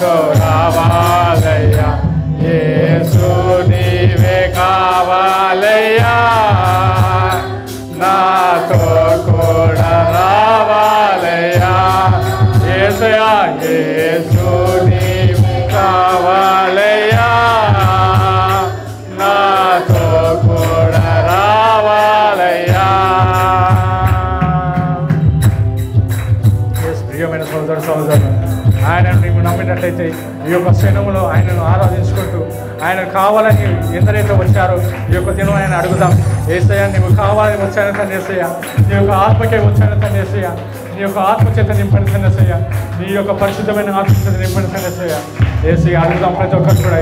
నాతో రావాలయ్యా యేసు నీవే కావాలయ్యా నాతో కూడా రావాలయ్యా యేసయ్యా యేసు నీవే కావాలయ్యా నాతో కూడా రావాలయ్యా. ప్రియమైన సోదరు సోదరులు ఆయనను నీవు నమ్మినట్లయితే ఈ యొక్క క్షణంలో ఆయనను ఆరాధించుకుంటూ ఆయన కావాలని ఎందరైతే వచ్చారో ఈ యొక్క దినం ఆయన అడుగుదాం. యేసయ్యా నీవు కావాలని వచ్చాను తండ్రి యేసయ్యా నీ యొక్క ఆత్మకే వచ్చాను తండ్రి యేసయ్యా నీ యొక్క ఆత్మచేత నింపండి తండ్రి యేసయ్యా నీ యొక్క పరిశుద్ధమైన ఆత్మచేత నింపండి తండ్రి యేసయ్యా. యేసయ్యా అడుగుదాం ప్రతి ఒక్కరు కూడా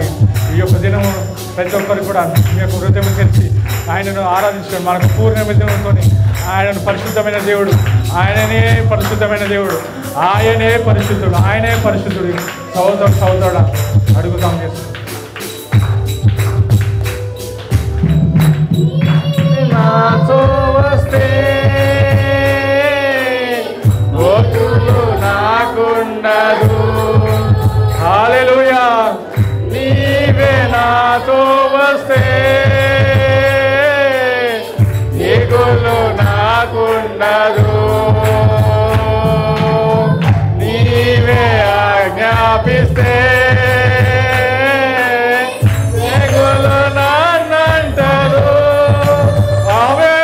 ఈ యొక్క దినము ప్రతి ఒక్కరు కూడా మీ యొక్క హృదయం తెరిచి ఆయనను ఆరాధించుకోండి. మనకు పూర్ణ విధంతో ఆయనను పరిశుద్ధమైన దేవుడు ఆయననే పరిశుద్ధమైన దేవుడు ఆయనే పరిశుద్ధుడు ఆయనే పరిశుద్ధుడు. సహోదరుడా అడుగుతాం నాతో వస్తే ఓటులు నాకుండదు హల్లెలూయా నీవే నాతో వస్తే ఎగులు నాకుండదు నీవే ఆజ్ఞాపిస్తే ఎగులు నాన్నంటారు అవే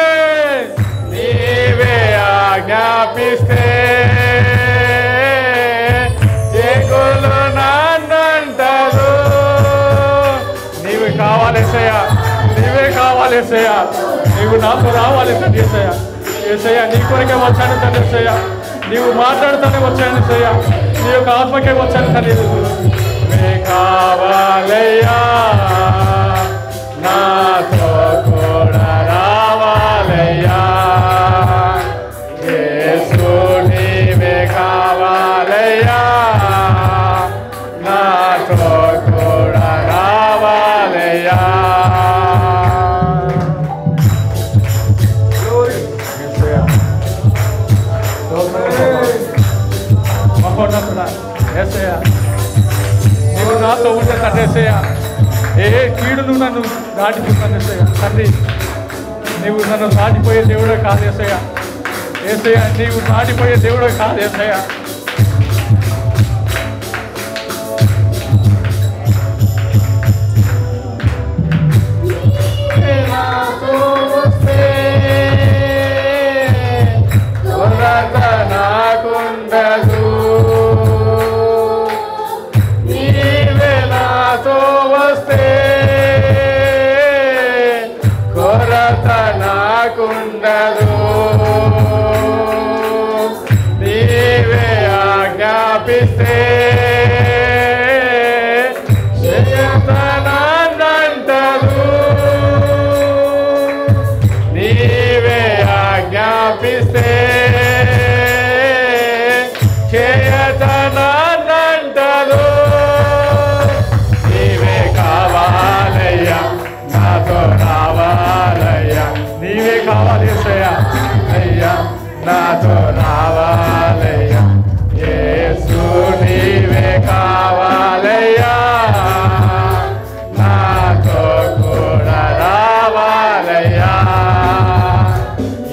నీవే ఆజ్ఞాపిస్తే ఎగులు నాన్నంటారు. నీవే కావాలేసయ్యా నీవే కావాలేసయ్యా నీవు నాతో రావాలి తండ్రి యేసయ్యా. యేసయ్యా నీ కొరకే వచ్చాను తండ్రి యేసయ్యా నీవు మాట్లాడుతూనే వచ్చాను యేసయ్యా నీ యొక్క ఆత్మకే వచ్చాను తండ్రి. నీవే కావాలయ్యా నాతో కూడా రావాలయ్యా యేసు నీవే కావాలయ్యా నాతో కూడా రావాలయ్యా. యేసయ్యా నీవు నాతో ఉంటే తండ్రి యేసయ్యా ఏ కీడును నన్ను దాటిపోతాను యేసయ్యా తండ్రి నీవు నన్ను దాటిపోయే దేవుడే కాదు యేసయ్యా యేసయ్యా నీవు దాటిపోయే దేవుడే కాదు యేసయ్యా. నాకుండదు నీవే నాతో వస్తే కొరత నాకుండదు నీవే ఆజ్ఞాపిస్తే నాన్నంటదు నీవే ఆజ్ఞాపిస్తే చేయతనంటదు. నీవే కావాలయ్యా నాతో రావాలయ్యా నీవే కావాలి యేసయ్యా అయ్యా నాతో రావాలయ్యా యేసు నీవే కావాలయ్యా నాతో కూడా రావాలయ్యా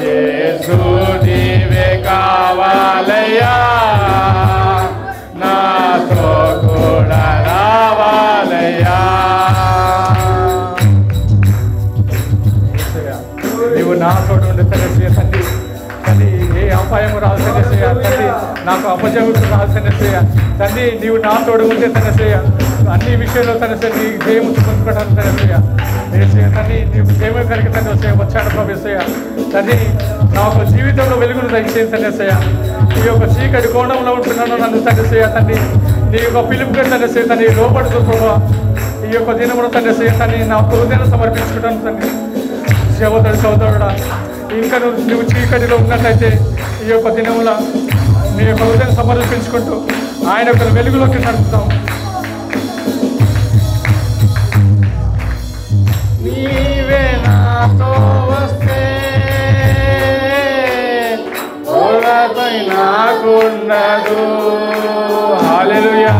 యేసు నీవే కావాలయ్యా నాతో కూడా రావాలయ్యా. నీవు నా తోడు ఉండి తండ్రి తండ్రి తండ్రి ఏ అపాయం రాదు తండ్రి తండ్రి నాకు అపజగుడు రాదు తండ్రి తండ్రి నీవు నా తోడు ఉంటే తండ్రి అన్ని విషయంలో తండ్రి నీ జయం పొందుకోవడానికి తండ్రి తండ్రి నీకు జయం కలిగి తండ్రి వచ్చాడు ప్రభు తండ్రి నాకు జీవితంలో వెలుగును దయచేయండి తండ్రి ఈ యొక్క చీకటి కోణంలో ఉంటున్నాను నన్ను తండ్రి తండ్రి నీ యొక్క పిలుపుగా తండ్రి తండ్రి లోపడుతూ ప్రభావ ఈ యొక్క దినమును తండ్రి తండ్రి నా హృదయాన్ని సమర్పించుకుంటాను తండ్రి. సోదరుడా ఇంకా నువ్వు చీకటిలో ఉన్నట్లయితే ఈ యొక్క దినముల మీ యొక్క హృదయాన్ని సమర్పించుకుంటూ ఆయన యొక్క వెలుగులోకి నడుపుతాం. నీవే నాతో వస్తే నాకుండదు హల్లెలూయా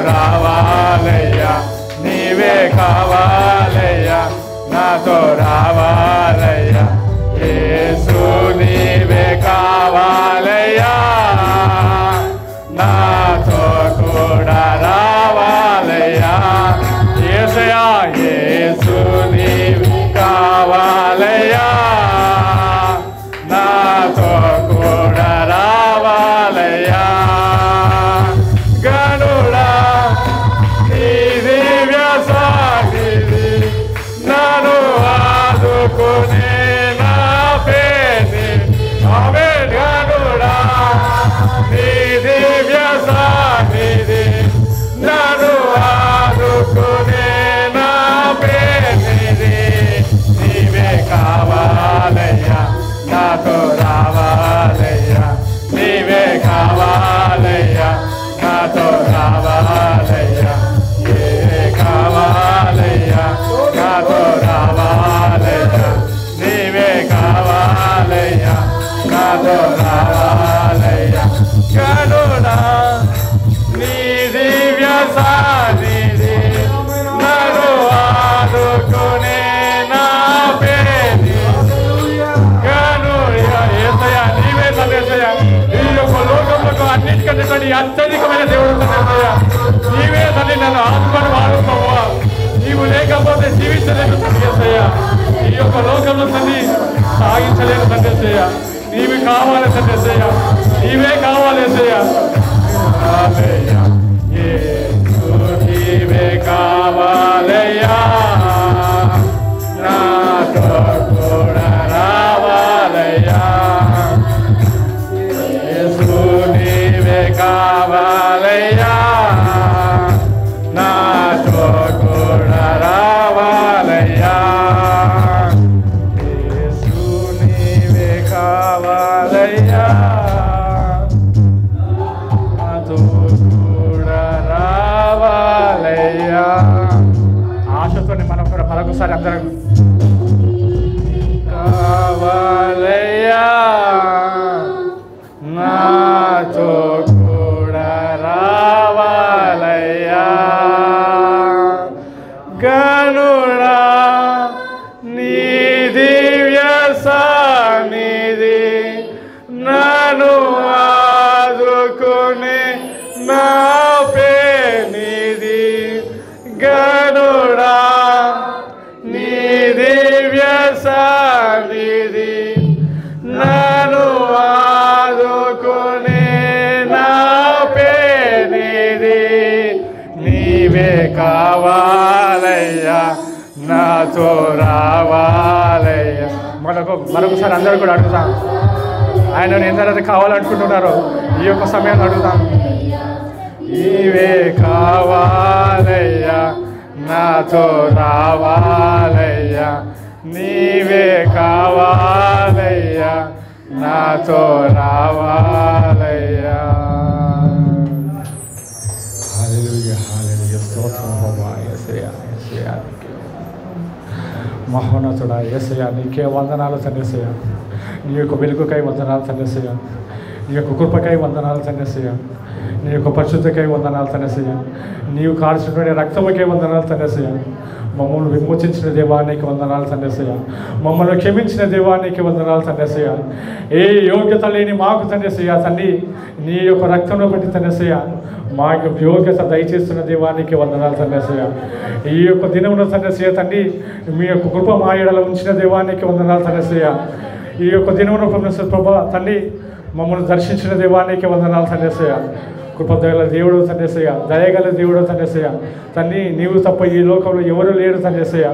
రావాలయ్యా, నీవే కావాలయ్యా, నాతో రావాలయ్యా, యేసు నీవే కావాలయ్యా, నాతో కూడా రావాలయ్యా, యేసయ్యా యేసు నీవే కావాలయ్యా, నాతో కూడా రావాలయ్యా, గనుడా నీ దివ్య సాన్నిధి నన్ను ఆదుకునే నా పేని, ఆమేన్. గనుడా నీ దివ్య సాన్నిధి నన్ను ఆదుకునే నా పేనిది, నీవే కావాలయ్యా, నాతో రావాలయ్యా, నీవే కావాలయ్యా, నాతో రావాలయ్యా, నీవే కావాలయ్యా, నాతో రావాలయ్యా, నీవే కావాలయ్యా, నాతో రావాలయ్యా, గనుడా నీ దివ్య సాన్నిధి నన్ను ఆదుకునే నా పేని, గనుడా యేసయ్యా నీవే యేసయ్యా, ఈ యొక్క లోకంలో అన్నిటికంటే అత్యధికమైన దేవుడు యేసయ్యా, నీవే తల్లి నన్ను ఆత్మను వాడుకోవా, నీవు లేకపోతే జీవించలేను యేసయ్యా, ఈ యొక్క లోకంలో తల్లి సాగించలేను యేసయ్యా, నీవి కావాలి యేసయ్యా, నీవే కావాలి యేసయ్యా, యేసు నీవే కావాలయ్యా, నాతో కూడా రావాలయ్యా, యేసు నీవే కావాలయ్యా, నాతో కూడా రావాలయ్యా, యేసు నీవే కావాలయ్యా, నాతో కూడా రావాలయ్యా. ఆశతో మనం కూడా మరొకసారి అందరం కావాలయ్యా, నాతో కూడా రావాలయ్యా, గనుడా నీ దివ్య సాన్నిధి నన్ను ఆదుకునే నా పేనిది, గనుడా నీ దివ్య సాన్నిధి నన్ను ఆదుకునే నా పేనిది, నీవే కావాలయ్యా, నాతో రావాలయ్యా. మరొకసారి అందరూ కూడా అడుగుతాం, ఆయనను ఎందరైతే కావాలనుకుంటున్నారో ఈ యొక్క సమయాన్ని అడుగుతాం, నీవే కావాలయ్యా, నాతో రావాలయ్యా, నీవే కావాలయ్యా, నాతో రావాలయ్యా. హల్లెలూయా, హల్లెలూయా, స్తోత్రం ప్రభువా, యేసయ్యా, యేసయ్యా మహోన్నతుడా, యేసయ్యా నీకే వందనాలు తండ్రిసయ్యా, నీ యొక్క వెలుగుకై వందనాలు తండ్రిసయ్యా, నీ యొక్క కృపకై వందనాలు తండ్రిసయ్యా, నీ యొక్క పరిశుద్ధకై వందనాలు తండ్రిసయ్యా, నీవు కాల్చినటువంటి రక్తముకై వందనాలు తండ్రిసయ్యా, మమ్మల్ని విమోచించిన దేవానికి వందనాలు తండ్రిసయ్యా, మమ్మల్ని క్షమించిన దేవానికి వందనాలు తండ్రిసయ్యా, ఏ యోగ్యత లేని మాకు తండ్రిసయ్యా తండ్రి, నీ యొక్క రక్తంలో బట్టి తండ్రిసయ్యా మా యొక్క యోగ్యత దయచేస్తున్న దేవానికి వందనాలు తండ్రిసయ్యా, ఈ యొక్క దినమున తండ్రిసయ్యా తండ్రి, మీ యొక్క కృప మా ఎడల ఉంచిన దేవానికి వందనాలు తండ్రిసయ్యా, ఈ యొక్క దినమున ప్రభా తండ్రి మమ్మల్ని దర్శించిన దేవానికి వందనాలు తండ్రిసయ్యా, కృపదయగల దేవుడు తండ్రిసయ్యా, దయగల దేవుడు తండ్రిసయ్యా తండ్రి, నీవు తప్ప ఈ లోకంలో ఎవరు లేడు తండ్రిసయ్యా,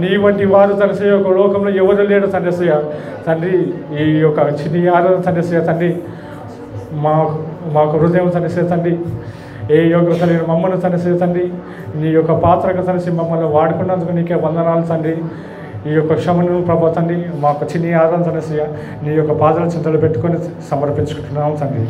నీ వంటి వారు తండ్రిసయ్యా ఒక లోకంలో ఎవరు లేడు తండ్రిసయ్యా తండ్రి, ఈ యొక్క చిన్ని ఆరాధన తండ్రిసయ్యా తండ్రి, మాకు హృదయం తండ్రిసయ్యా తండ్రి, ఏ యోగ్యత లేని మమ్మల్ని తండ్రిసయ్యా తండ్రి, నీ యొక్క పాత్రగా తండ్రి మమ్మల్ని వాడుకున్నందుకు నీకే వందనాలు తండ్రి, ఈ యొక్క క్షమను ప్రభా తండ్రి, మాకు చిన్ని ఆరాధన తండ్రిసయ్యా నీ యొక్క పాదాల చింతలు పెట్టుకొని సమర్పించుకుంటున్నాము తండ్రి.